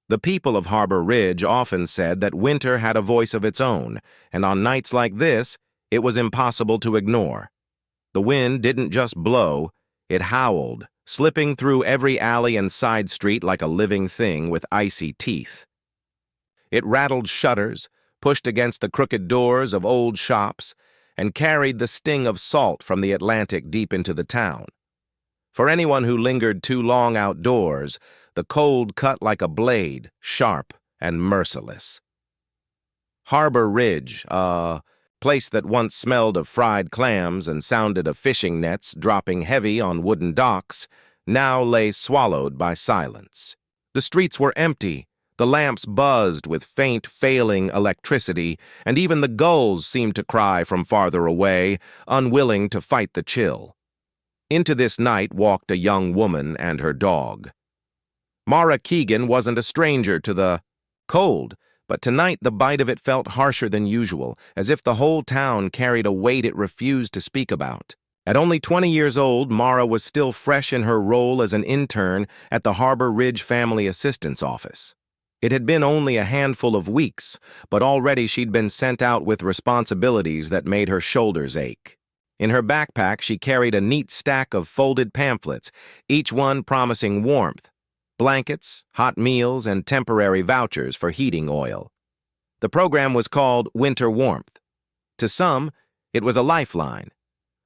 The people of Harbor Ridge often said that winter had a voice of its own, and on nights like this, it was impossible to ignore. The wind didn't just blow, it howled, slipping through every alley and side street like a living thing with icy teeth. It rattled shutters, pushed against the crooked doors of old shops, and carried the sting of salt from the Atlantic deep into the town. For anyone who lingered too long outdoors, the cold cut like a blade, sharp and merciless. Harbor Ridge, a place that once smelled of fried clams and sounded of fishing nets dropping heavy on wooden docks, now lay swallowed by silence. The streets were empty, the lamps buzzed with faint, failing electricity, and even the gulls seemed to cry from farther away, unwilling to fight the chill. Into this night walked a young woman and her dog. Mara Keegan wasn't a stranger to the cold, but tonight the bite of it felt harsher than usual, as if the whole town carried a weight it refused to speak about. At only 20 years old, Mara was still fresh in her role as an intern at the Harbor Ridge Family Assistance Office. It had been only a handful of weeks, but already she'd been sent out with responsibilities that made her shoulders ache. In her backpack, she carried a neat stack of folded pamphlets, each one promising warmth, blankets, hot meals, and temporary vouchers for heating oil. The program was called Winter Warmth. To some, it was a lifeline.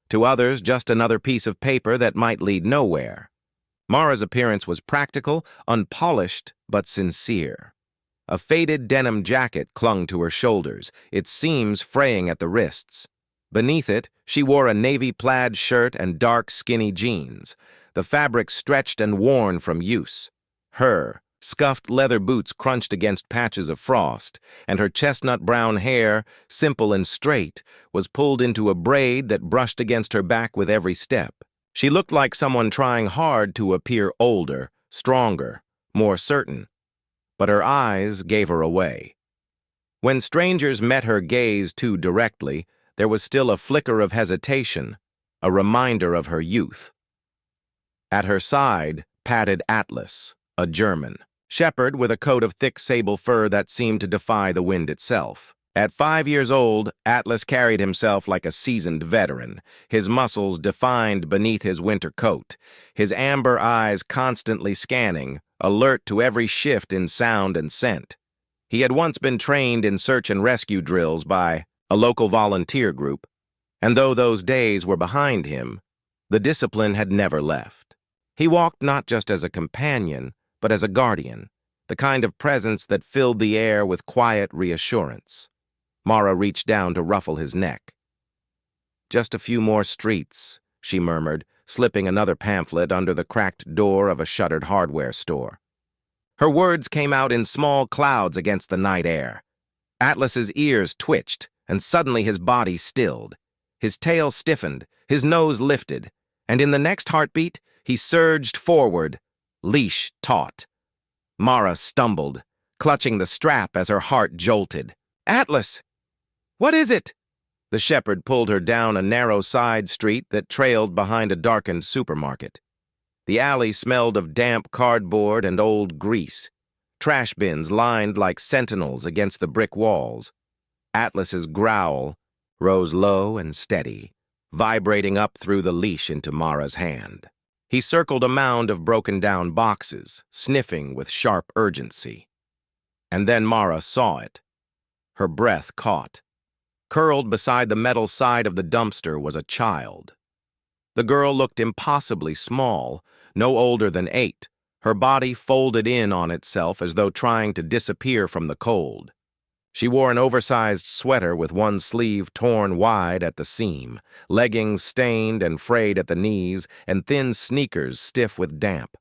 To others, just another piece of paper that might lead nowhere. Mara's appearance was practical, unpolished, but sincere. A faded denim jacket clung to her shoulders, its seams fraying at the wrists. Beneath it, she wore a navy plaid shirt and dark, skinny jeans, the fabric stretched and worn from use. Her scuffed leather boots crunched against patches of frost, and her chestnut-brown hair, simple and straight, was pulled into a braid that brushed against her back with every step. She looked like someone trying hard to appear older, stronger, more certain. But her eyes gave her away. When strangers met her gaze too directly, there was still a flicker of hesitation, a reminder of her youth. At her side padded Atlas, a German shepherd with a coat of thick sable fur that seemed to defy the wind itself. At 5 years old, Atlas carried himself like a seasoned veteran, his muscles defined beneath his winter coat, his amber eyes constantly scanning, alert to every shift in sound and scent. He had once been trained in search and rescue drills by a local volunteer group, and though those days were behind him, the discipline had never left. He walked not just as a companion, but as a guardian, the kind of presence that filled the air with quiet reassurance. Mara reached down to ruffle his neck. "Just a few more streets," she murmured, slipping another pamphlet under the cracked door of a shuttered hardware store. Her words came out in small clouds against the night air. Atlas's ears twitched, and suddenly his body stilled. His tail stiffened, his nose lifted, and in the next heartbeat, he surged forward, leash taut. Mara stumbled, clutching the strap as her heart jolted. "Atlas! What is it?" The shepherd pulled her down a narrow side street that trailed behind a darkened supermarket. The alley smelled of damp cardboard and old grease. Trash bins lined like sentinels against the brick walls. Atlas's growl rose low and steady, vibrating up through the leash into Mara's hand. He circled a mound of broken-down boxes, sniffing with sharp urgency. And then Mara saw it. Her breath caught. Curled beside the metal side of the dumpster was a child. The girl looked impossibly small, no older than 8, her body folded in on itself as though trying to disappear from the cold. She wore an oversized sweater with one sleeve torn wide at the seam, leggings stained and frayed at the knees, and thin sneakers stiff with damp.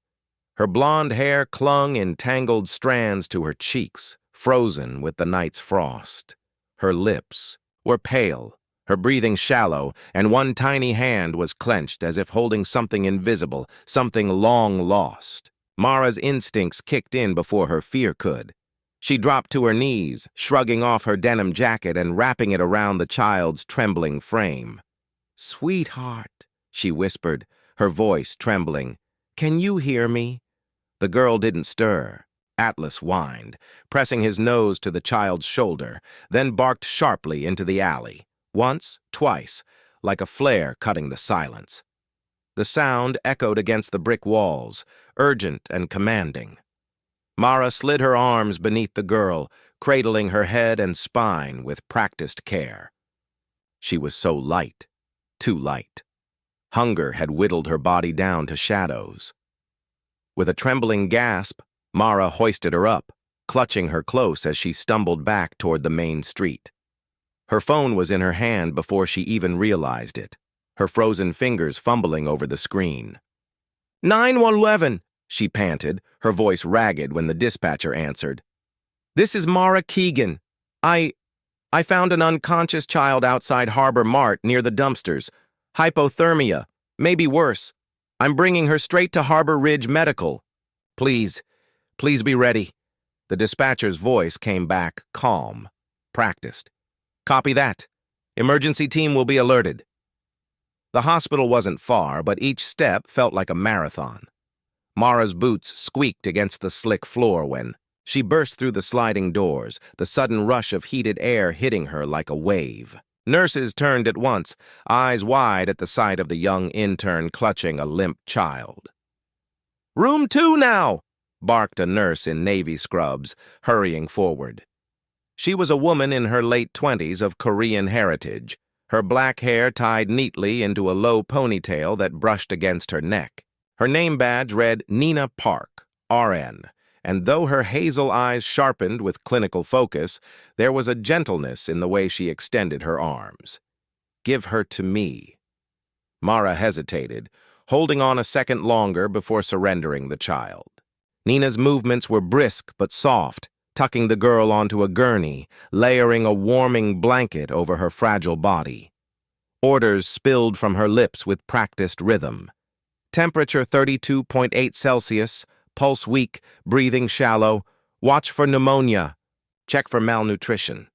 Her blonde hair clung in tangled strands to her cheeks, frozen with the night's frost. Her lips were pale, her breathing shallow, and one tiny hand was clenched as if holding something invisible, something long lost. Mara's instincts kicked in before her fear could. She dropped to her knees, shrugging off her denim jacket and wrapping it around the child's trembling frame. "Sweetheart," she whispered, her voice trembling. "Can you hear me?" The girl didn't stir. Atlas whined, pressing his nose to the child's shoulder, then barked sharply into the alley. Once, twice, like a flare cutting the silence. The sound echoed against the brick walls, urgent and commanding. Mara slid her arms beneath the girl, cradling her head and spine with practiced care. She was so light, too light. Hunger had whittled her body down to shadows. With a trembling gasp, Mara hoisted her up, clutching her close as she stumbled back toward the main street. Her phone was in her hand before she even realized it, her frozen fingers fumbling over the screen. 911, she panted, her voice ragged when the dispatcher answered. This is Mara Keegan. I found an unconscious child outside Harbor Mart near the dumpsters. Hypothermia, maybe worse. I'm bringing her straight to Harbor Ridge Medical. Please be ready. The dispatcher's voice came back calm, practiced. Copy that. Emergency team will be alerted. The hospital wasn't far, but each step felt like a marathon. Mara's boots squeaked against the slick floor when she burst through the sliding doors, the sudden rush of heated air hitting her like a wave. Nurses turned at once, eyes wide at the sight of the young intern clutching a limp child. Room 2 now, barked a nurse in navy scrubs, hurrying forward. She was a woman in her late 20s of Korean heritage, her black hair tied neatly into a low ponytail that brushed against her neck. Her name badge read Nina Park, RN, and though her hazel eyes sharpened with clinical focus, there was a gentleness in the way she extended her arms. Give her to me. Mara hesitated, holding on a second longer before surrendering the child. Nina's movements were brisk but soft, tucking the girl onto a gurney, layering a warming blanket over her fragile body. Orders spilled from her lips with practiced rhythm. Temperature 32.8 Celsius, pulse weak, breathing shallow, watch for pneumonia, check for malnutrition.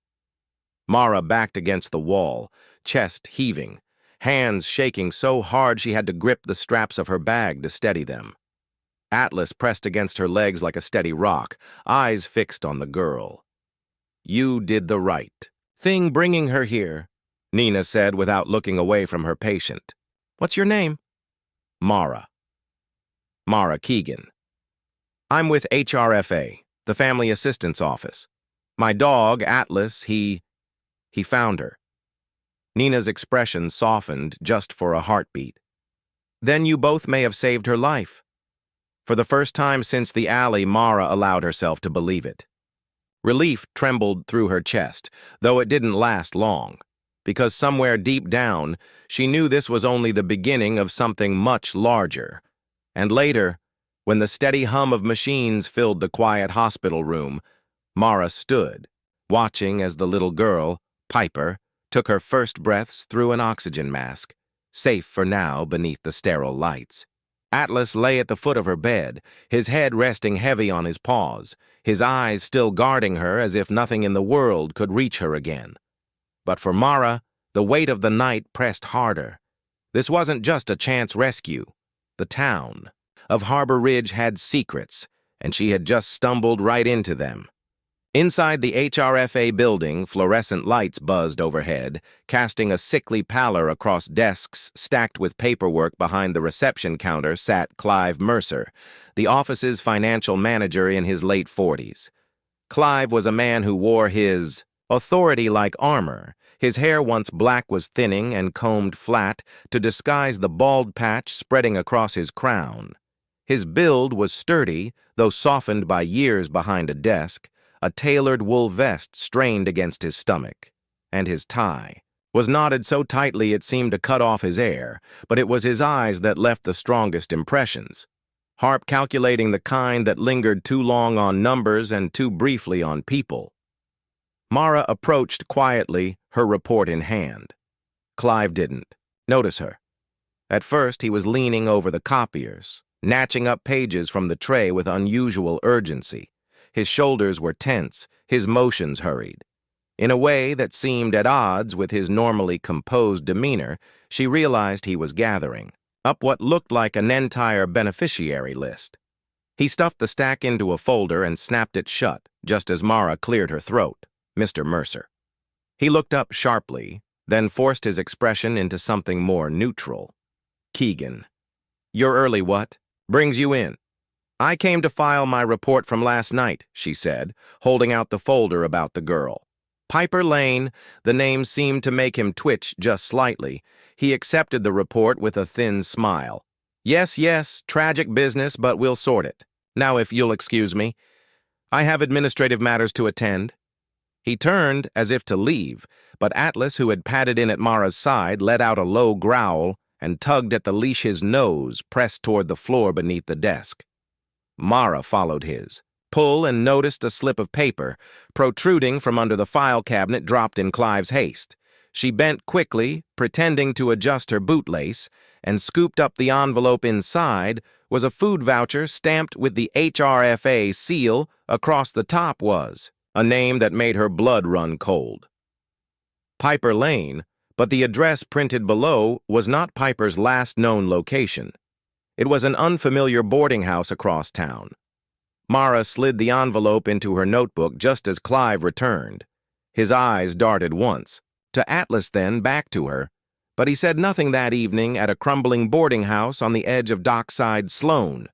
Mara backed against the wall, chest heaving, hands shaking so hard she had to grip the straps of her bag to steady them. Atlas pressed against her legs like a steady rock, eyes fixed on the girl. You did the right thing bringing her here, Nina said without looking away from her patient. What's your name? Mara. Mara Keegan. I'm with HRFA, the Family Assistance Office. My dog, Atlas, he found her. Nina's expression softened just for a heartbeat. Then you both may have saved her life. For the first time since the alley, Mara allowed herself to believe it. Relief trembled through her chest, though it didn't last long, because somewhere deep down, she knew this was only the beginning of something much larger. And later, when the steady hum of machines filled the quiet hospital room, Mara stood, watching as the little girl, Piper, took her first breaths through an oxygen mask, safe for now beneath the sterile lights. Atlas lay at the foot of her bed, his head resting heavy on his paws, his eyes still guarding her as if nothing in the world could reach her again. But for Mara, the weight of the night pressed harder. This wasn't just a chance rescue. The town of Harbor Ridge had secrets, and she had just stumbled right into them. Inside the HRFA building, fluorescent lights buzzed overhead, casting a sickly pallor across desks stacked with paperwork. Behind the reception counter sat Clive Mercer, the office's financial manager in his late 40s. Clive was a man who wore his authority-like armor. His hair, once black, was thinning and combed flat to disguise the bald patch spreading across his crown. His build was sturdy, though softened by years behind a desk. A tailored wool vest strained against his stomach, and his tie was knotted so tightly it seemed to cut off his air, but it was his eyes that left the strongest impressions. Harp calculating the kind that lingered too long on numbers and too briefly on people. Mara approached quietly, her report in hand. Clive didn't notice her. At first, he was leaning over the copiers, snatching up pages from the tray with unusual urgency. His shoulders were tense, his motions hurried. In a way that seemed at odds with his normally composed demeanor, she realized he was gathering up what looked like an entire beneficiary list. He stuffed the stack into a folder and snapped it shut, just as Mara cleared her throat. Mr. Mercer. He looked up sharply, then forced his expression into something more neutral. Keegan. You're early, what? Brings you in. I came to file my report from last night, she said, holding out the folder about the girl. Piper Lane, the name seemed to make him twitch just slightly. He accepted the report with a thin smile. Yes, tragic business, but we'll sort it. Now, if you'll excuse me, I have administrative matters to attend. He turned as if to leave, but Atlas, who had padded in at Mara's side, let out a low growl and tugged at the leash his nose pressed toward the floor beneath the desk. Mara followed his pull and noticed a slip of paper protruding from under the file cabinet dropped in Clive's haste. She bent quickly, pretending to adjust her bootlace, and scooped up the envelope. Inside was a food voucher stamped with the HRFA seal. Across the top was a name that made her blood run cold. Piper Lane, but the address printed below was not Piper's last known location. It was an unfamiliar boarding house across town. Mara slid the envelope into her notebook just as Clive returned. His eyes darted once, to Atlas then back to her, but he said nothing that evening at a crumbling boarding house on the edge of Dockside Sloane.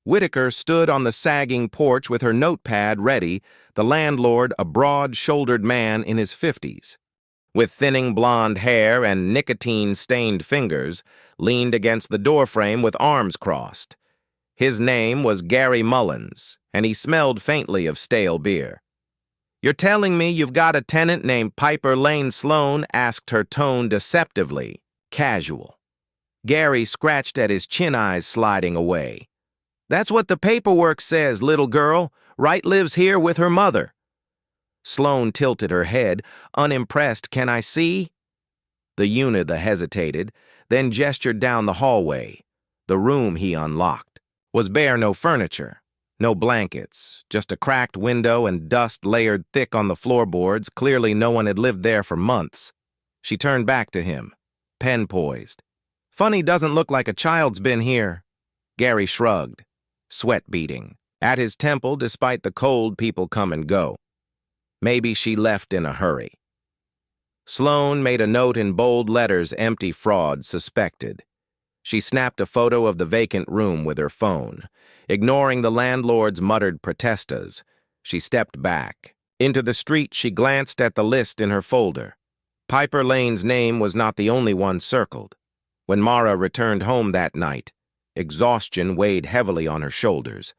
Whitaker stood on the sagging porch with her notepad ready, the landlord a broad-shouldered man in his 50s. With thinning blonde hair and nicotine-stained fingers, leaned against the doorframe with arms crossed. His name was Gary Mullins, and he smelled faintly of stale beer. "You're telling me you've got a tenant named Piper Lane Sloane?" asked her tone deceptively, casual. Gary scratched at his chin eyes sliding away. "That's what the paperwork says, little girl. Wright lives here with her mother." Sloane tilted her head, unimpressed. "Can I see?" The Unida hesitated, then gestured down the hallway. The room he unlocked was bare, no furniture, no blankets, just a cracked window and dust layered thick on the floorboards. Clearly no one had lived there for months. She turned back to him, pen poised. "Funny doesn't look like a child's been here." Gary shrugged, sweat beading at his temple despite the cold people come and go. "Maybe she left in a hurry." Sloane made a note in bold letters, empty fraud suspected. She snapped a photo of the vacant room with her phone. Ignoring the landlord's muttered protestas, she stepped back. Into the street she glanced at the list in her folder. Piper Lane's name was not the only one circled. When Mara returned home that night, exhaustion weighed heavily on her shoulders,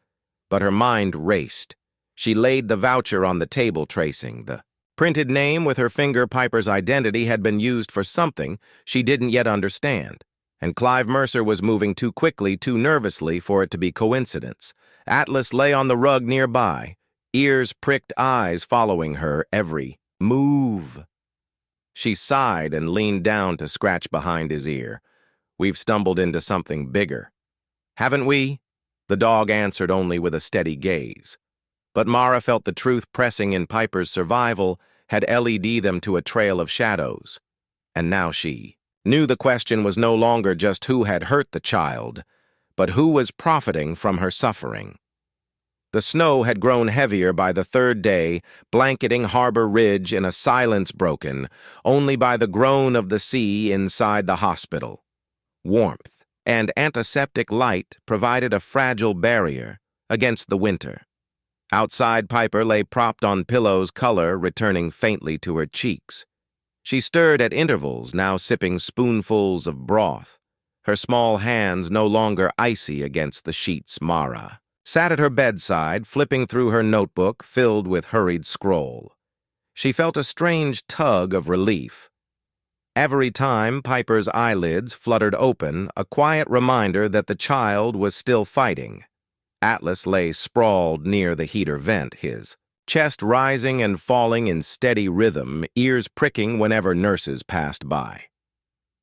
but her mind raced. She laid the voucher on the table, tracing the printed name with her finger. Piper's identity had been used for something she didn't yet understand, and Clive Mercer was moving too quickly, too nervously for it to be coincidence. Atlas lay on the rug nearby, ears pricked, eyes following her every move. She sighed and leaned down to scratch behind his ear. "We've stumbled into something bigger." "Haven't we?" The dog answered only with a steady gaze. But Mara felt the truth pressing in. Piper's survival had led them to a trail of shadows. And now she knew the question was no longer just who had hurt the child, but who was profiting from her suffering. The snow had grown heavier by the third day, blanketing Harbor Ridge in a silence broken only by the groan of the sea inside the hospital. Warmth and antiseptic light provided a fragile barrier against the winter. Outside, Piper lay propped on pillows, color returning faintly to her cheeks. She stirred at intervals, now sipping spoonfuls of broth, her small hands no longer icy against the sheets. Mara sat at her bedside, flipping through her notebook filled with hurried scroll. She felt a strange tug of relief. Every time Piper's eyelids fluttered open, a quiet reminder that the child was still fighting. Atlas lay sprawled near the heater vent, his chest rising and falling in steady rhythm, ears pricking whenever nurses passed by.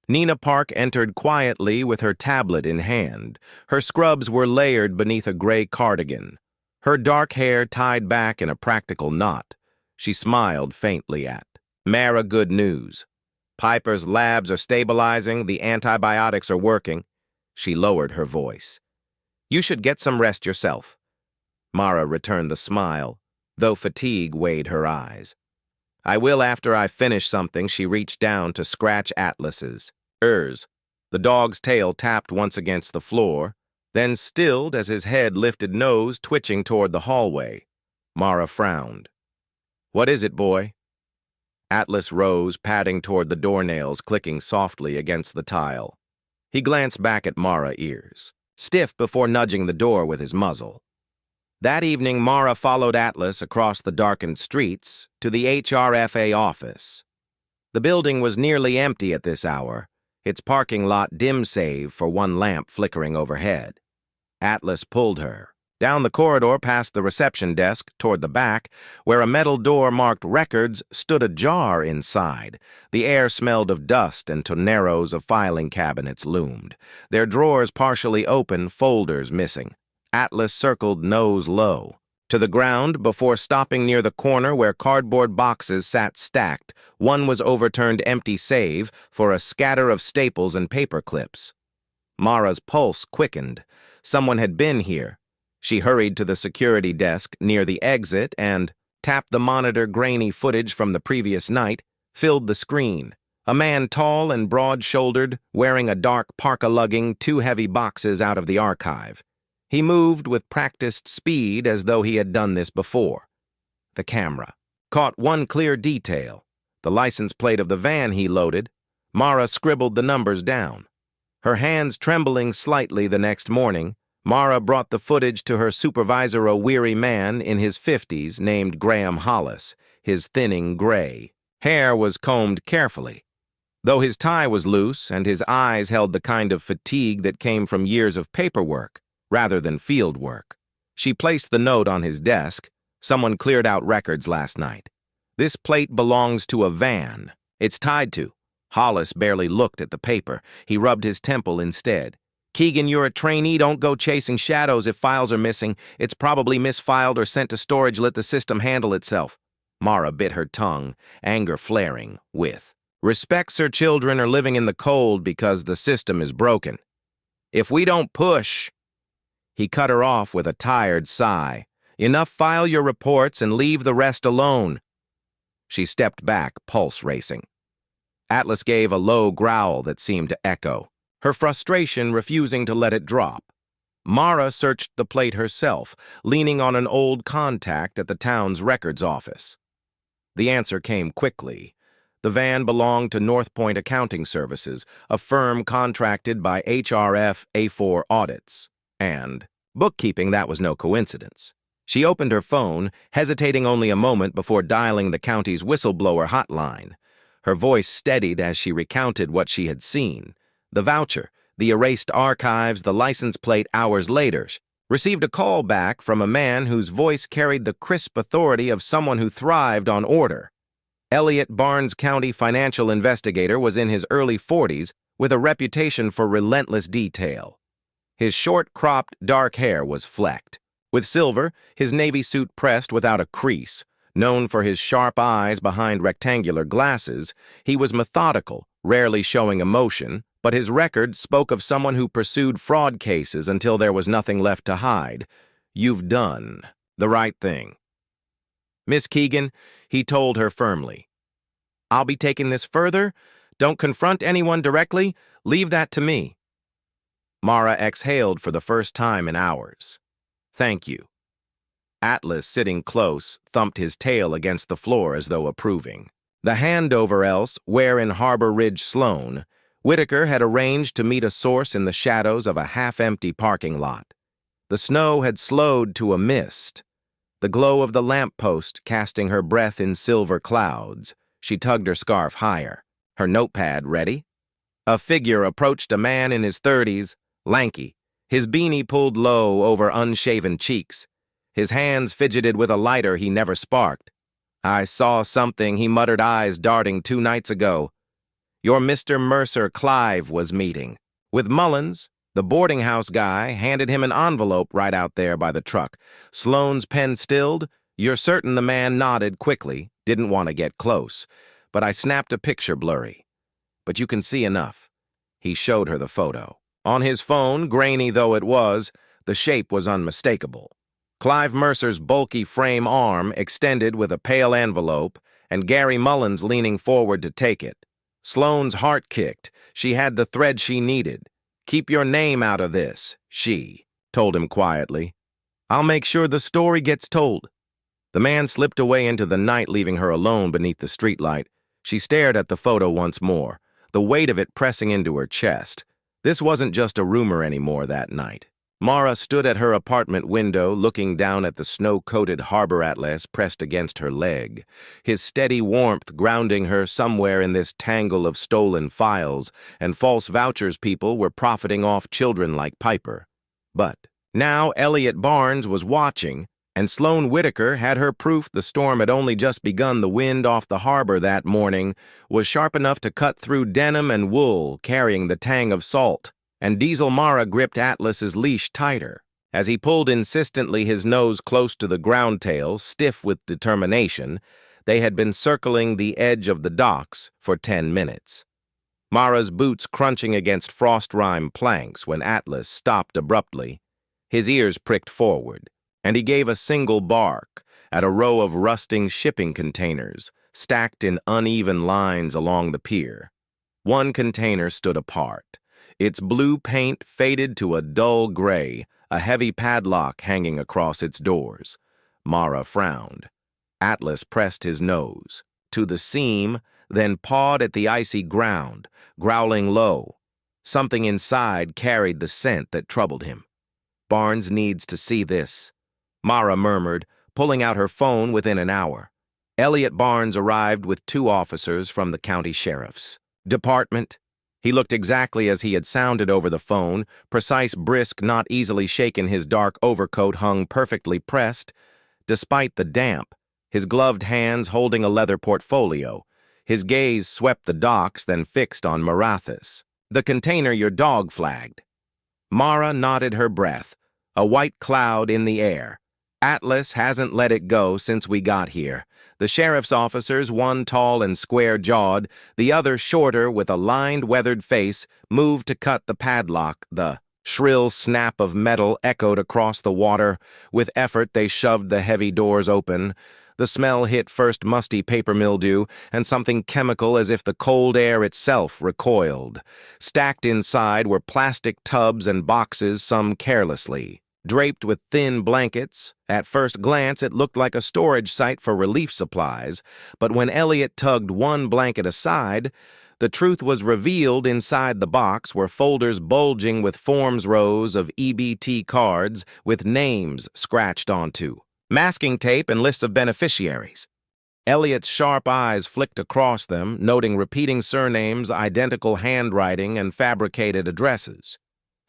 Nina Park entered quietly with her tablet in hand. Her scrubs were layered beneath a gray cardigan, her dark hair tied back in a practical knot. She smiled faintly at Mara. "Good news. Piper's labs are stabilizing, the antibiotics are working." She lowered her voice. "You should get some rest yourself. Mara returned the smile, though fatigue weighed her eyes. I will after I finish something. She reached down to scratch Atlas's ears. The dog's tail tapped once against the floor, then stilled as his head lifted, nose twitching toward the hallway. Mara frowned. What is it, boy? Atlas rose, padding toward the doornails, clicking softly against the tile. He glanced back at Mara's ears, stiff before nudging the door with his muzzle. That evening, Mara followed Atlas across the darkened streets to the HRFA office. The building was nearly empty at this hour, its parking lot dim save for one lamp flickering overhead. Atlas pulled her down the corridor past the reception desk toward the back, where a metal door marked records stood ajar inside. The air smelled of dust and tonneros of filing cabinets loomed, their drawers partially open, folders missing. Atlas circled nose low to the ground before stopping near the corner where cardboard boxes sat stacked. One was overturned empty save for a scatter of staples and paper clips. Mara's pulse quickened. Someone had been here. She hurried to the security desk near the exit and tapped the monitor. Grainy footage from the previous night filled the screen. A man tall and broad-shouldered, wearing a dark parka, lugging 2 heavy boxes out of the archive. He moved with practiced speed as though he had done this before. The camera caught one clear detail, the license plate of the van he loaded. Mara scribbled the numbers down. Her hands trembling slightly the next morning, Mara brought the footage to her supervisor, a weary man in his 50s named Graham Hollis. His thinning gray hair was combed carefully, though his tie was loose and his eyes held the kind of fatigue that came from years of paperwork rather than field work. She placed the note on his desk. Someone cleared out records last night. This plate belongs to a van. It's tied to. Hollis barely looked at the paper. He rubbed his temple instead. Keegan, you're a trainee. Don't go chasing shadows if files are missing. It's probably misfiled or sent to storage. Let the system handle itself. Mara bit her tongue, anger flaring with, respects her children are living in the cold because the system is broken. If we don't push... He cut her off with a tired sigh. Enough, file your reports and leave the rest alone. She stepped back, pulse racing. Atlas gave a low growl that seemed to echo, her frustration refusing to let it drop. Mara searched the plate herself, leaning on an old contact at the town's records office. The answer came quickly. The van belonged to North Point Accounting Services, a firm contracted by HRF A4 Audits. And bookkeeping, that was no coincidence. She opened her phone, hesitating only a moment before dialing the county's whistleblower hotline. Her voice steadied as she recounted what she had seen. The voucher, the erased archives, the license plate. Hours later, received a call back from a man whose voice carried the crisp authority of someone who thrived on order. Elliot Barnes, county financial investigator, was in his early 40s with a reputation for relentless detail. His short-cropped, dark hair was flecked with silver, his navy suit pressed without a crease. Known for his sharp eyes behind rectangular glasses, he was methodical, rarely showing emotion, but his record spoke of someone who pursued fraud cases until there was nothing left to hide. You've done the right thing. Miss Keegan, he told her firmly. I'll be taking this further. Don't confront anyone directly. Leave that to me. Mara exhaled for the first time in hours. Thank you. Atlas, sitting close, thumped his tail against the floor as though approving. The handover else, where in Harbor Ridge, Sloan, Whitaker had arranged to meet a source in the shadows of a half-empty parking lot. The snow had slowed to a mist, the glow of the lamppost casting her breath in silver clouds. She tugged her scarf higher, her notepad ready. A figure approached, a man in his 30s, lanky, his beanie pulled low over unshaven cheeks. His hands fidgeted with a lighter he never sparked. I saw something, he muttered, eyes darting 2 nights ago. Your Mr. Mercer Clive was meeting with Mullins. The boarding house guy handed him an envelope right out there by the truck. Sloane's pen stilled. You're certain? The man nodded quickly, didn't want to get close, but I snapped a picture blurry. But you can see enough. He showed her the photo. On his phone, grainy though it was, the shape was unmistakable. Clive Mercer's bulky frame arm extended with a pale envelope, and Gary Mullins leaning forward to take it. Sloane's heart kicked. She had the thread she needed. "Keep your name out of this," she told him quietly. "I'll make sure the story gets told." The man slipped away into the night, leaving her alone beneath the streetlight. She stared at the photo once more, the weight of it pressing into her chest. This wasn't just a rumor anymore that night. Mara stood at her apartment window, looking down at the snow-coated harbor atlas pressed against her leg, his steady warmth grounding her somewhere in this tangle of stolen files, and false vouchers people were profiting off children like Piper. But now Elliot Barnes was watching, and Sloane Whitaker had her proof the storm had only just begun. The wind off the harbor that morning was sharp enough to cut through denim and wool, carrying the tang of salt, and Diesel Mara gripped Atlas's leash tighter. As he pulled insistently, his nose close to the ground tail, stiff with determination, they had been circling the edge of the docks for 10 minutes. Mara's boots crunching against frost-rime planks when Atlas stopped abruptly. His ears pricked forward, and he gave a single bark at a row of rusting shipping containers stacked in uneven lines along the pier. One container stood apart, its blue paint faded to a dull gray, a heavy padlock hanging across its doors. Mara frowned. Atlas pressed his nose to the seam, then pawed at the icy ground, growling low. Something inside carried the scent that troubled him. "Barnes needs to see this," Mara murmured, pulling out her phone. Within an hour, Elliot Barnes arrived with 2 officers from the county sheriff's department. He looked exactly as he had sounded over the phone, precise, brisk, not easily shaken. His dark overcoat hung perfectly pressed, despite the damp, his gloved hands holding a leather portfolio. His gaze swept the docks, then fixed on Marathas. "The container your dog flagged." Mara nodded her breath, a white cloud in the air. "Atlas hasn't let it go since we got here." The sheriff's officers, one tall and square-jawed, the other shorter with a lined, weathered face, moved to cut the padlock. The shrill snap of metal echoed across the water. With effort, they shoved the heavy doors open. The smell hit first musty paper mildew and something chemical, as if the cold air itself recoiled. Stacked inside were plastic tubs and boxes, some carelessly draped with thin blankets. At first glance, it looked like a storage site for relief supplies, but when Elliot tugged one blanket aside, the truth was revealed. Inside the box were folders bulging with forms, rows of EBT cards with names scratched onto, masking tape, and lists of beneficiaries. Elliot's sharp eyes flicked across them, noting repeating surnames, identical handwriting, and fabricated addresses.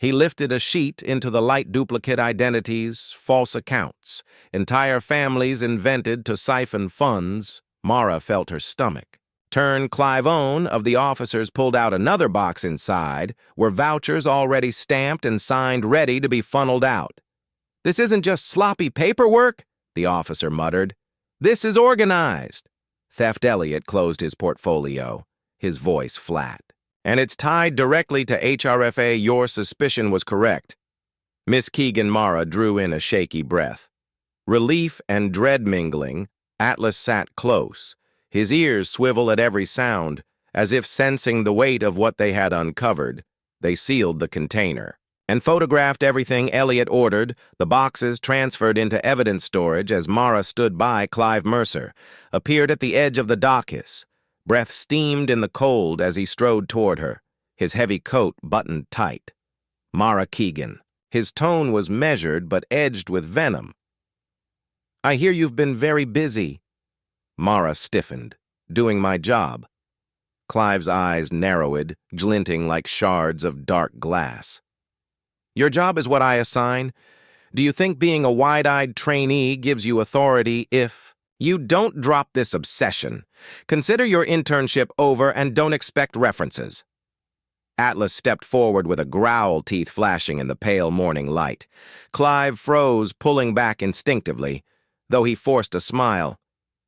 He lifted a sheet into the light. Duplicate identities, false accounts, entire families invented to siphon funds. Mara felt her stomach turn. Clive Owen of the officers pulled out another box. Inside were vouchers already stamped and signed, ready to be funneled out. "This isn't just sloppy paperwork," the officer muttered. "This is organized." Theft. Elliot closed his portfolio, his voice flat. "And it's tied directly to HRFA. Your suspicion was correct." Miss Keegan. Mara drew in a shaky breath. Relief and dread mingling. Atlas sat close, his ears swivel at every sound, as if sensing the weight of what they had uncovered. They sealed the container and photographed everything Elliot ordered. The boxes transferred into evidence storage. As Mara stood by, Clive Mercer appeared at the edge of the dais. Breath steamed in the cold as he strode toward her, his heavy coat buttoned tight. "Mara Keegan." His tone was measured but edged with venom. "I hear you've been very busy." Mara stiffened. "Doing my job." Clive's eyes narrowed, glinting like shards of dark glass. "Your job is what I assign. Do you think being a wide-eyed trainee gives you authority? If you don't drop this obsession, consider your internship over and don't expect references." Atlas stepped forward with a growl, teeth flashing in the pale morning light. Clive froze, pulling back instinctively, though he forced a smile.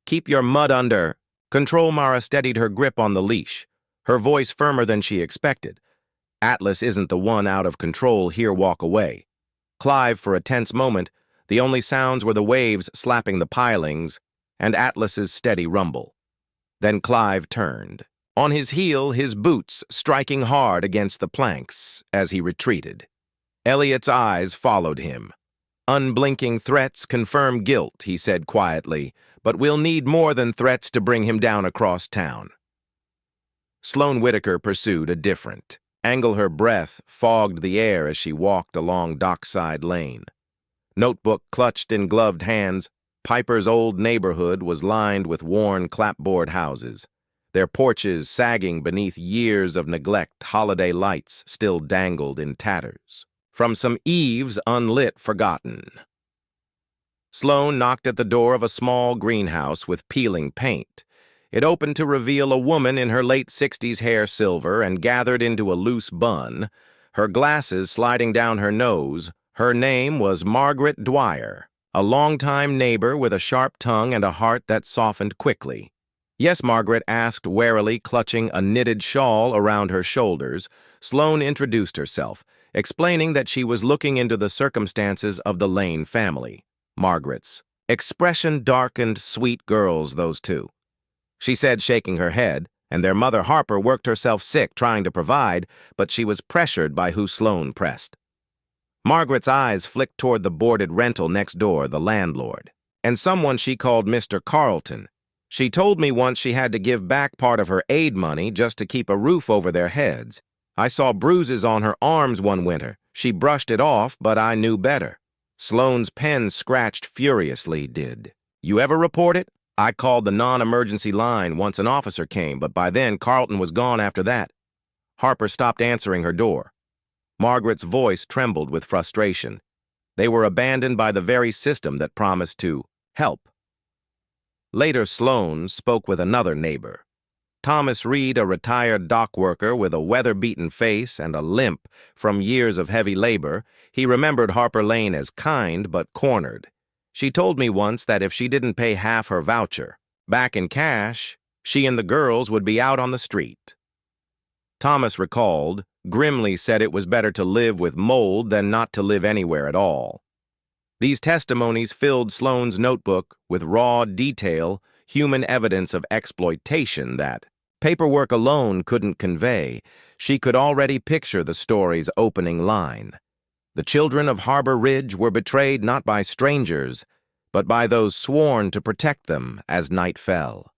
"Keep your mud under control." Mara steadied her grip on the leash, her voice firmer than she expected. "Atlas isn't the one out of control here. Walk away." Clive, for a tense moment, The only sounds were the waves slapping the pilings and Atlas's steady rumble. Then Clive turned. On his heel, his boots striking hard against the planks as he retreated. Elliot's eyes followed him. "Unblinking threats confirm guilt," he said quietly, "but we'll need more than threats to bring him down across town." Sloane Whitaker pursued a different angle. Her breath fogged the air as she walked along Dockside Lane. Notebook clutched in gloved hands, Piper's old neighborhood was lined with worn clapboard houses. Their porches sagging beneath years of neglect, holiday lights still dangled in tatters from some eaves unlit, forgotten. Sloane knocked at the door of a small greenhouse with peeling paint. It opened to reveal a woman in her late 60s, hair silver and gathered into a loose bun, her glasses sliding down her nose. Her name was Margaret Dwyer, a longtime neighbor with a sharp tongue and a heart that softened quickly. "Yes," Margaret asked warily, clutching a knitted shawl around her shoulders. Sloane introduced herself, explaining that she was looking into the circumstances of the Lane family. Margaret's expression darkened. Sweet girls, those two, she said, shaking her head, and their mother Harper worked herself sick trying to provide, but she was pressured by who Sloane pressed. Margaret's eyes flicked toward the boarded rental next door, the landlord, and someone she called Mr. Carlton. "She told me once she had to give back part of her aid money just to keep a roof over their heads. I saw bruises on her arms one winter. She brushed it off, but I knew better." Sloane's pen scratched furiously. "Did you ever report it?" "I called the non-emergency line once an officer came, but by then Carlton was gone after that." Harper stopped answering her door. Margaret's voice trembled with frustration. They were abandoned by the very system that promised to help. Later, Sloane spoke with another neighbor. Thomas Reed, a retired dock worker with a weather-beaten face and a limp from years of heavy labor. He remembered Harper Lane as kind but cornered. "She told me once that if she didn't pay half her voucher back in cash, she and the girls would be out on the street." Thomas recalled, grimly said it was better to live with mold than not to live anywhere at all. These testimonies filled Sloane's notebook with raw detail, human evidence of exploitation that paperwork alone couldn't convey. She could already picture the story's opening line. The children of Harbor Ridge were betrayed not by strangers, but by those sworn to protect them as night fell.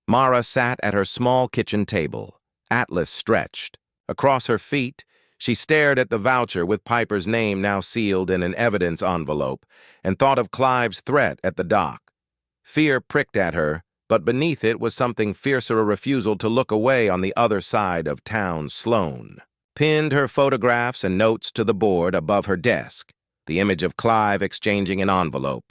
Mara sat at her small kitchen table, Atlas stretched. Across her feet, she stared at the voucher with Piper's name now sealed in an evidence envelope and thought of Clive's threat at the dock. Fear pricked at her, but beneath it was something fiercer, a refusal to look away on the other side of town. Sloane pinned her photographs and notes to the board above her desk, the image of Clive exchanging an envelope,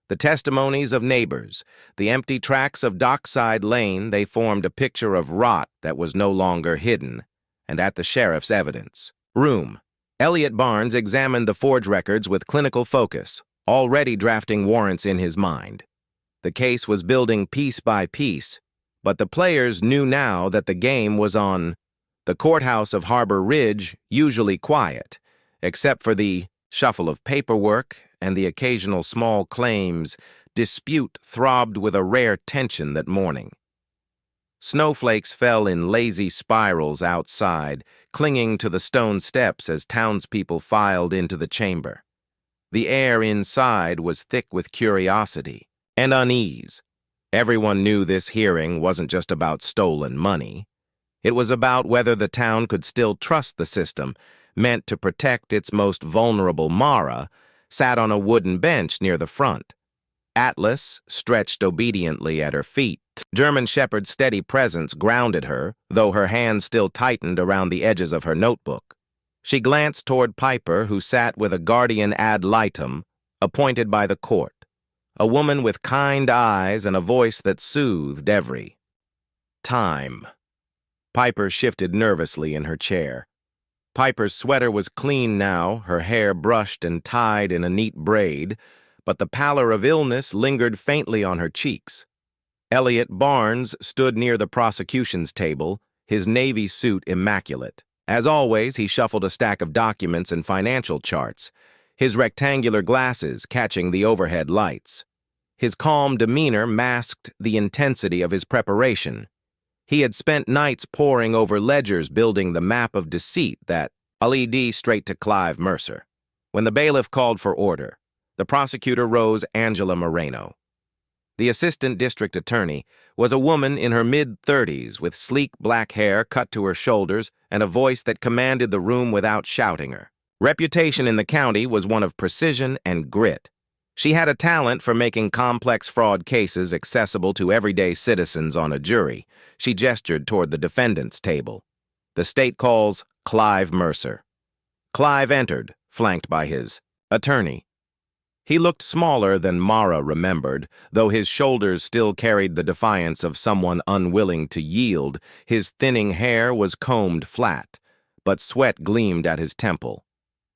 the testimonies of neighbors, the empty tracks of Dockside Lane. They formed a picture of rot that was no longer hidden. And at the sheriff's evidence room, Elliot Barnes examined the forged records with clinical focus, already drafting warrants in his mind. The case was building piece by piece, but the players knew now that the game was on. The courthouse of Harbor Ridge, usually quiet, except for the shuffle of paperwork and the occasional small claims, dispute throbbed with a rare tension that morning. Snowflakes fell in lazy spirals outside, clinging to the stone steps as townspeople filed into the chamber. The air inside was thick with curiosity and unease. Everyone knew this hearing wasn't just about stolen money. It was about whether the town could still trust the system meant to protect its most vulnerable. Mara sat on a wooden bench near the front. Atlas stretched obediently at her feet. German Shepherd's steady presence grounded her, though her hands still tightened around the edges of her notebook. She glanced toward Piper, who sat with a guardian ad litem appointed by the court, a woman with kind eyes and a voice that soothed every time. Piper shifted nervously in her chair. Piper's sweater was clean now, her hair brushed and tied in a neat braid, but the pallor of illness lingered faintly on her cheeks. Elliot Barnes stood near the prosecution's table, his navy suit immaculate. As always, he shuffled a stack of documents and financial charts. his rectangular glasses catching the overhead lights. His calm demeanor masked the intensity of his preparation. He had spent nights poring over ledgers building the map of deceit that led straight to Clive Mercer. When the bailiff called for order, the prosecutor rose Angela Moreno. The assistant district attorney was a woman in her mid-30s with sleek black hair cut to her shoulders and a voice that commanded the room without shouting her. Reputation in the county was one of precision and grit. She had a talent for making complex fraud cases accessible to everyday citizens on a jury. She gestured toward the defendant's table. The state calls Clive Mercer. Clive entered, flanked by his attorney. He looked smaller than Mara remembered, though his shoulders still carried the defiance of someone unwilling to yield. His thinning hair was combed flat, but sweat gleamed at his temple.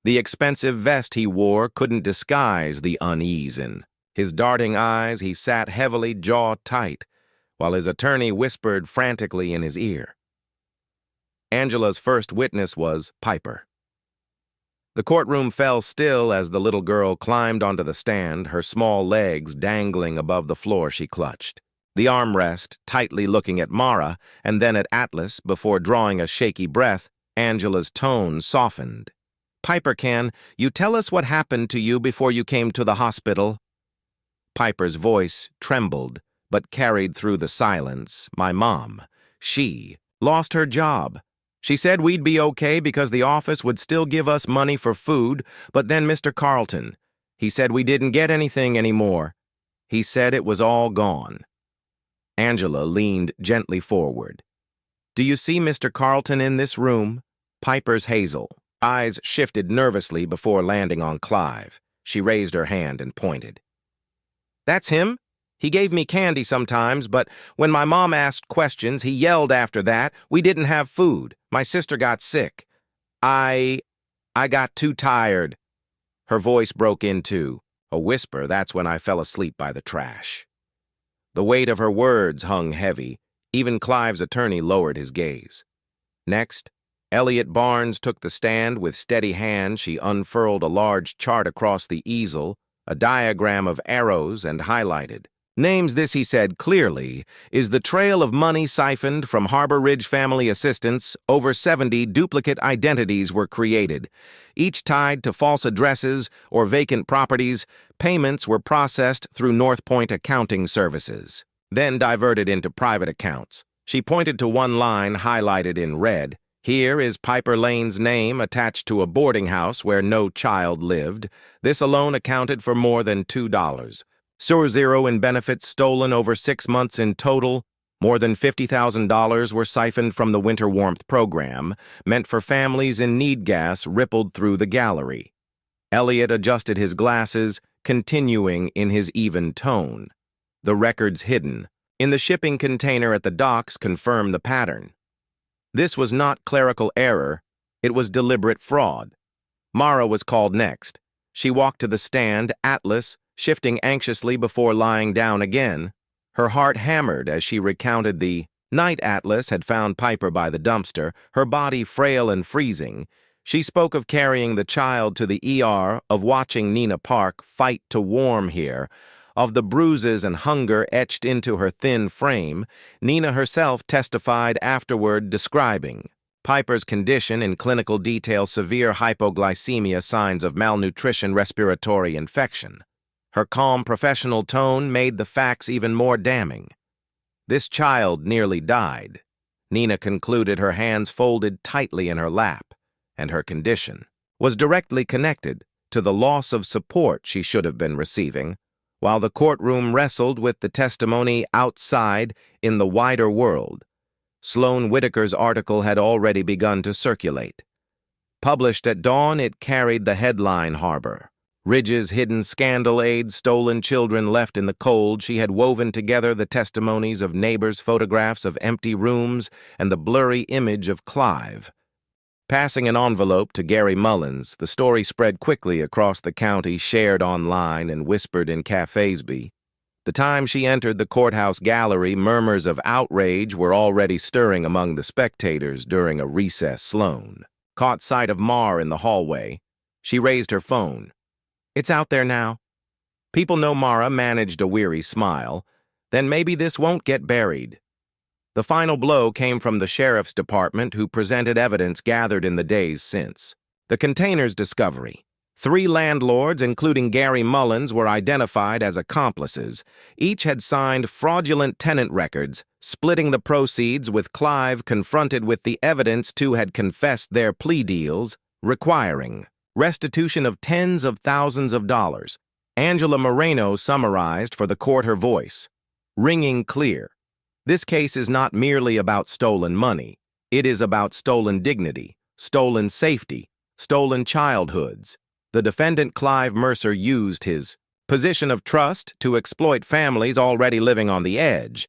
The expensive vest he wore couldn't disguise the unease in his darting eyes. He sat heavily, jaw tight, while his attorney whispered frantically in his ear. Angela's first witness was Piper. The courtroom fell still as the little girl climbed onto the stand, her small legs dangling above the floor she clutched. The armrest tightly looking at Mara and then at Atlas before drawing a shaky breath, Angela's tone softened. "Piper, can you tell us what happened to you before you came to the hospital?" Piper's voice trembled, but carried through the silence. "My mom, she lost her job. She said we'd be okay because the office would still give us money for food, but then Mr. Carlton, he said we didn't get anything anymore. He said it was all gone." Angela leaned gently forward. "Do you see Mr. Carlton in this room?" Piper's hazel eyes shifted nervously before landing on Clive. She raised her hand and pointed. "That's him. He gave me candy sometimes, but when my mom asked questions, he yelled after that. We didn't have food. My sister got sick. I got too tired." Her voice broke into a whisper. "That's when I fell asleep by the trash." The weight of her words hung heavy. Even Clive's attorney lowered his gaze. Next, Elliot Barnes took the stand. With steady hand, she unfurled a large chart across the easel, a diagram of arrows, and highlighted. "Names this," he said clearly, "is the trail of money siphoned from Harbor Ridge Family Assistance. Over 70 duplicate identities were created, each tied to false addresses or vacant properties. Payments were processed through North Point Accounting Services, then diverted into private accounts." She pointed to one line highlighted in red. "Here is Piper Lane's name attached to a boarding house where no child lived. This alone accounted for more than $2. Zero in benefits stolen over 6 months in total. More than $50,000 were siphoned from the winter warmth program, meant for families in need." Gas rippled through the gallery. Elliot adjusted his glasses, continuing in his even tone. "The records hidden in the shipping container at the docks confirm the pattern. This was not clerical error, it was deliberate fraud." Mara was called next. She walked to the stand, Atlas shifting anxiously before lying down again. Her heart hammered as she recounted the night Atlas had found Piper by the dumpster, her body frail and freezing. She spoke of carrying the child to the ER, of watching Nina Park fight to warm here, of the bruises and hunger etched into her thin frame. Nina herself testified afterward, describing Piper's condition in clinical detail: severe hypoglycemia, signs of malnutrition, respiratory infection. Her calm professional tone made the facts even more damning. "This child nearly died," Nina concluded, her hands folded tightly in her lap, and her condition was directly connected to the loss of support she should have been receiving. While the courtroom wrestled with the testimony outside in the wider world, Sloan Whitaker's article had already begun to circulate. Published at dawn, it carried the headline, "Harbor Ridge's hidden scandal aids stolen children left in the cold." She had woven together the testimonies of neighbors, photographs of empty rooms, and the blurry image of Clive. Passing an envelope to Gary Mullins, the story spread quickly across the county, shared online, and whispered in cafesby. The time she entered the courthouse gallery, murmurs of outrage were already stirring among the spectators. During a recess, Sloan caught sight of Mar in the hallway. She raised her phone. It's out there now. People know Mara managed a weary smile. Then maybe this won't get buried. The final blow came from the sheriff's department, who presented evidence gathered in the days since. The container's discovery. 3 landlords, including Gary Mullins, were identified as accomplices. Each had signed fraudulent tenant records, splitting the proceeds, with Clive confronted with the evidence 2 had confessed their plea deals, requiring restitution of tens of thousands of dollars. Angela Moreno summarized for the court, her voice ringing clear. This case is not merely about stolen money. It is about stolen dignity, stolen safety, stolen childhoods. The defendant, Clive Mercer, used his position of trust to exploit families already living on the edge.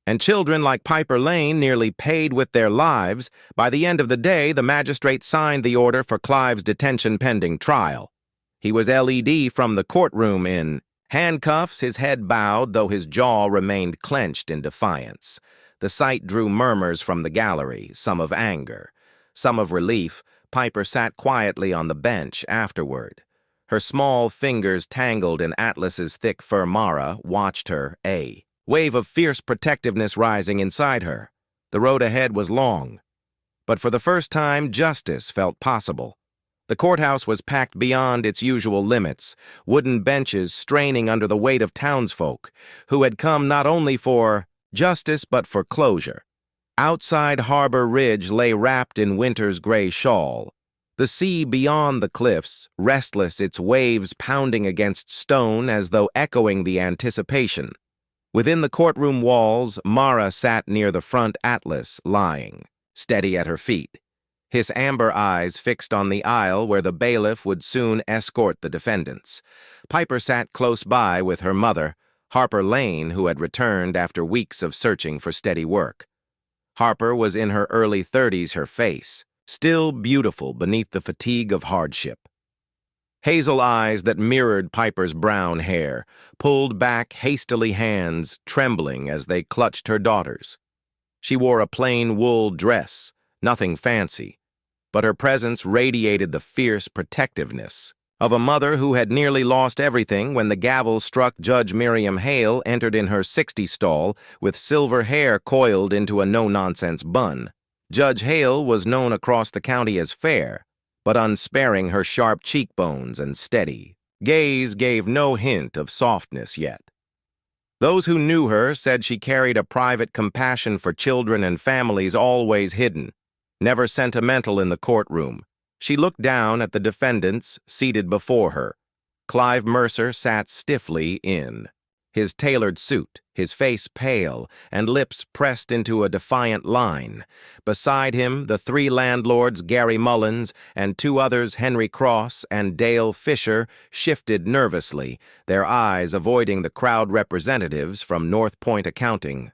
And children like Piper Lane nearly paid with their lives. By the end of the day, the magistrate signed the order for Clive's detention pending trial. He was LED from the courtroom in handcuffs, his head bowed, though his jaw remained clenched in defiance. The sight drew murmurs from the gallery, some of anger, some of relief. Piper sat quietly on the bench afterward. Her small fingers tangled in Atlas's thick fur. Mara watched her, a wave of fierce protectiveness rising inside her. The road ahead was long, but for the first time, justice felt possible. The courthouse was packed beyond its usual limits, wooden benches straining under the weight of townsfolk, who had come not only for justice but for closure. Outside Harbor Ridge lay wrapped in winter's gray shawl. The sea beyond the cliffs, restless, its waves pounding against stone as though echoing the anticipation. Within the courtroom walls, Mara sat near the front, Atlas lying, steady at her feet, his amber eyes fixed on the aisle where the bailiff would soon escort the defendants. Piper sat close by with her mother, Harper Lane, who had returned after weeks of searching for steady work. Harper was in her early 30s, her face still beautiful beneath the fatigue of hardship. Hazel eyes that mirrored Piper's brown hair, pulled back hastily, hands trembling as they clutched her daughter's. She wore a plain wool dress, nothing fancy, but her presence radiated the fierce protectiveness of a mother who had nearly lost everything when the gavel struck. Judge Miriam Hale entered in her 60 stall with silver hair coiled into a no-nonsense bun. Judge Hale was known across the county as fair, but unsparing. Her sharp cheekbones and steady gaze gave no hint of softness yet. Those who knew her said she carried a private compassion for children and families always hidden, never sentimental in the courtroom. She looked down at the defendants seated before her. Clive Mercer sat stiffly in his tailored suit, his face pale and lips pressed into a defiant line. Beside him, the 3 landlords, Gary Mullins, and 2 others, Henry Cross and Dale Fisher, shifted nervously, their eyes avoiding the crowd. Representatives from North Point Accounting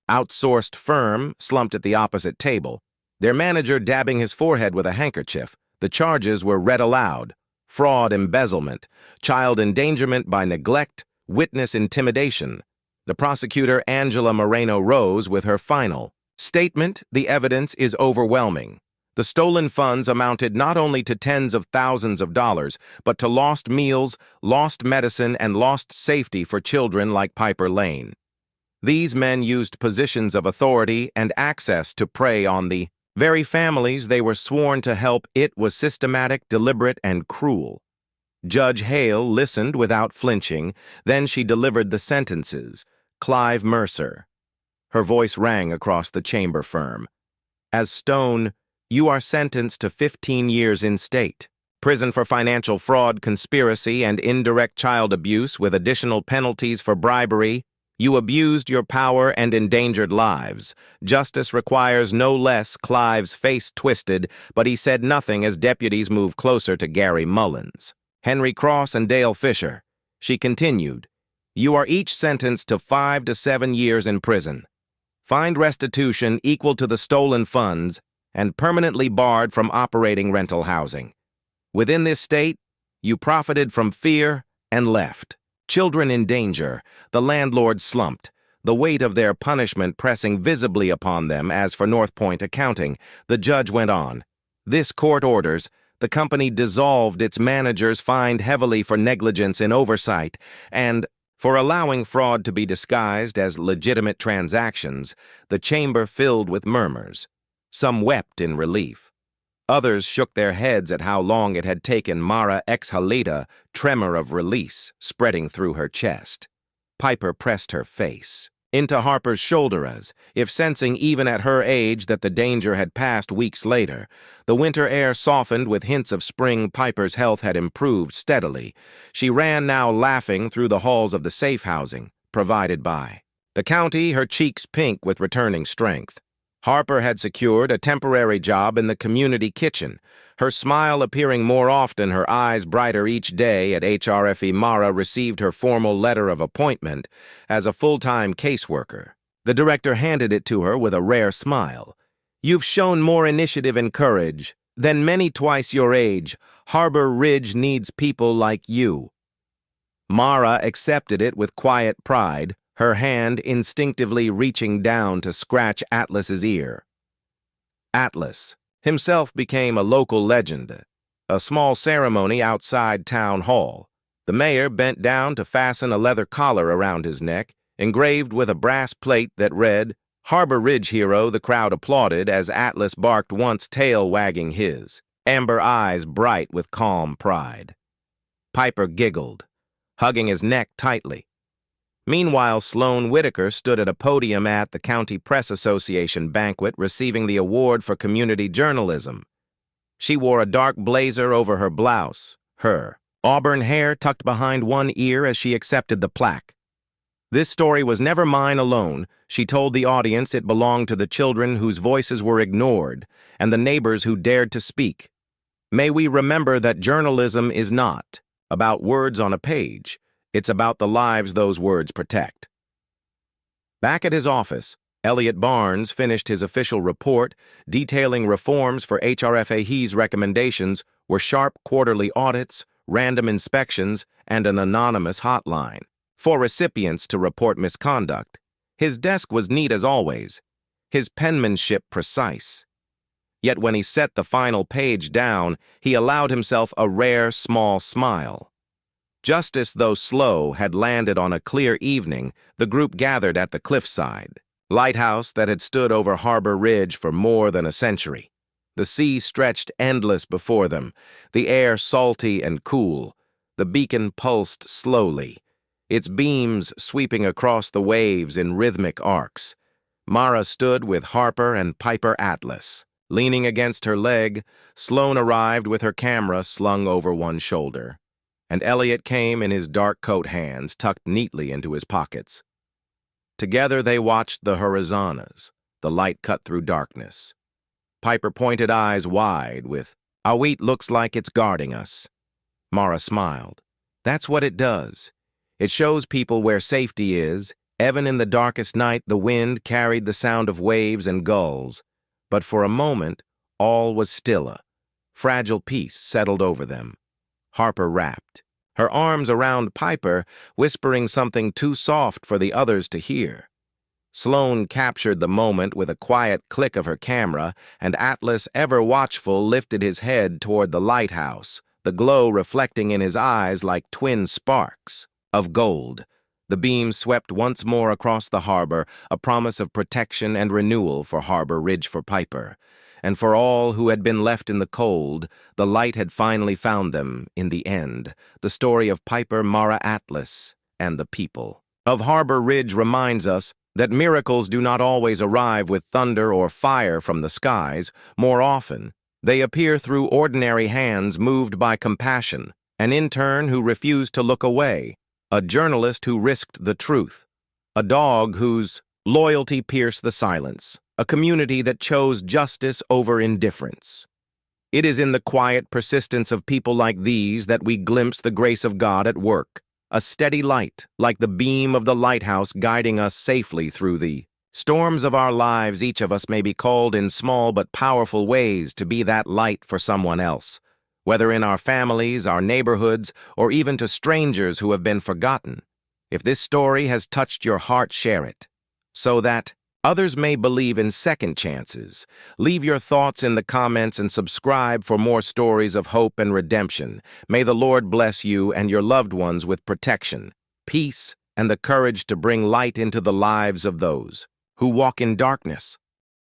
outsourced firm slumped at the opposite table, their manager dabbing his forehead with a handkerchief. The charges were read aloud: fraud, embezzlement, child endangerment by neglect, witness intimidation. The prosecutor, Angela Moreno, rose with her final statement. The evidence is overwhelming. The stolen funds amounted not only to tens of thousands of dollars, but to lost meals, lost medicine, and lost safety for children like Piper Lane. These men used positions of authority and access to prey on the very families they were sworn to help. It was systematic, deliberate, and cruel. Judge Hale listened without flinching, then she delivered the sentences. Clive Mercer. Her voice rang across the chamber firm. As Stone, you are sentenced to 15 years in state prison for financial fraud, conspiracy, and indirect child abuse, with additional penalties for bribery. You abused your power and endangered lives. Justice requires no less. Clive's face twisted, but he said nothing as deputies moved closer to Gary Mullins, Henry Cross, and Dale Fisher. She continued, you are each sentenced to 5 to 7 years in prison. Find restitution equal to the stolen funds and permanently barred from operating rental housing. Within this state, you profited from fear and left. Children in danger, the landlords slumped, the weight of their punishment pressing visibly upon them. As for North Point Accounting, the judge went on. This court orders The company dissolved its managers, fined heavily for negligence in oversight, and for allowing fraud to be disguised as legitimate transactions. The chamber filled with murmurs. Some wept in relief. Others shook their heads at how long it had taken. Mara exhaled a tremor of release spreading through her chest. Piper pressed her face into Harper's shoulder as if sensing even at her age that the danger had passed. Weeks later, the winter air softened with hints of spring. Piper's health had improved steadily. She ran now laughing through the halls of the safe housing provided by the county, her cheeks pink with returning strength. Harper had secured a temporary job in the community kitchen, her smile appearing more often, her eyes brighter each day. At HRFE, Mara received her formal letter of appointment as a full-time caseworker. The director handed it to her with a rare smile. "You've shown more initiative and courage than many twice your age. Harbor Ridge needs people like you." Mara accepted it with quiet pride, her hand instinctively reaching down to scratch Atlas's ear. Atlas himself became a local legend. A small ceremony outside town hall. The mayor bent down to fasten a leather collar around his neck, engraved with a brass plate that read, "Harbor Ridge Hero." The crowd applauded as Atlas barked once, tail wagging his amber eyes bright with calm pride. Piper giggled, hugging his neck tightly. Meanwhile, Sloan Whitaker stood at a podium at the County Press Association banquet receiving the award for community journalism. She wore a dark blazer over her blouse, her auburn hair tucked behind one ear as she accepted the plaque. "This story was never mine alone," she told the audience. "It belonged to the children whose voices were ignored and the neighbors who dared to speak. May we remember that journalism is not about words on a page. It's about the lives those words protect." Back at his office, Elliot Barnes finished his official report detailing reforms for HRFA's recommendations were sharp quarterly audits, random inspections, and an anonymous hotline for recipients to report misconduct. His desk was neat as always, his penmanship precise. Yet when he set the final page down, he allowed himself a rare small smile. Justice, though slow, had landed on a clear evening. The group gathered at the cliffside lighthouse that had stood over Harbor Ridge for more than a century. The sea stretched endless before them, the air salty and cool. The beacon pulsed slowly, its beams sweeping across the waves in rhythmic arcs. Mara stood with Harper and Piper Atlas. Leaning against her leg, Sloan arrived with her camera slung over one shoulder, and Elliot came in his dark coat, hands tucked neatly into his pockets. Together they watched the horizontas, the light cut through darkness. Piper pointed eyes wide with, "Awit looks like it's guarding us." Mara smiled. "That's what it does. It shows people where safety is." Even in the darkest night, the wind carried the sound of waves and gulls. But for a moment, all was still. A fragile peace settled over them. Harper rapped, her arms around Piper, whispering something too soft for the others to hear. Sloan captured the moment with a quiet click of her camera, and Atlas, ever watchful, lifted his head toward the lighthouse, the glow reflecting in his eyes like twin sparks of gold. The beam swept once more across the harbor, a promise of protection and renewal for Harbor Ridge, for Piper. And for all who had been left in the cold, the light had finally found them in the end. The story of Piper, Mara, Atlas, and the people of Harbor Ridge reminds us that miracles do not always arrive with thunder or fire from the skies. More often, they appear through ordinary hands moved by compassion, an intern who refused to look away, a journalist who risked the truth, a dog whose loyalty pierced the silence, a community that chose justice over indifference. It is in the quiet persistence of people like these that we glimpse the grace of God at work, a steady light, like the beam of the lighthouse guiding us safely through the storms of our lives. Each of us may be called in small but powerful ways to be that light for someone else, whether in our families, our neighborhoods, or even to strangers who have been forgotten. If this story has touched your heart, share it, so that Others may believe in second chances. Leave your thoughts in the comments and subscribe for more stories of hope and redemption. May the Lord bless you and your loved ones with protection, peace, and the courage to bring light into the lives of those who walk in darkness.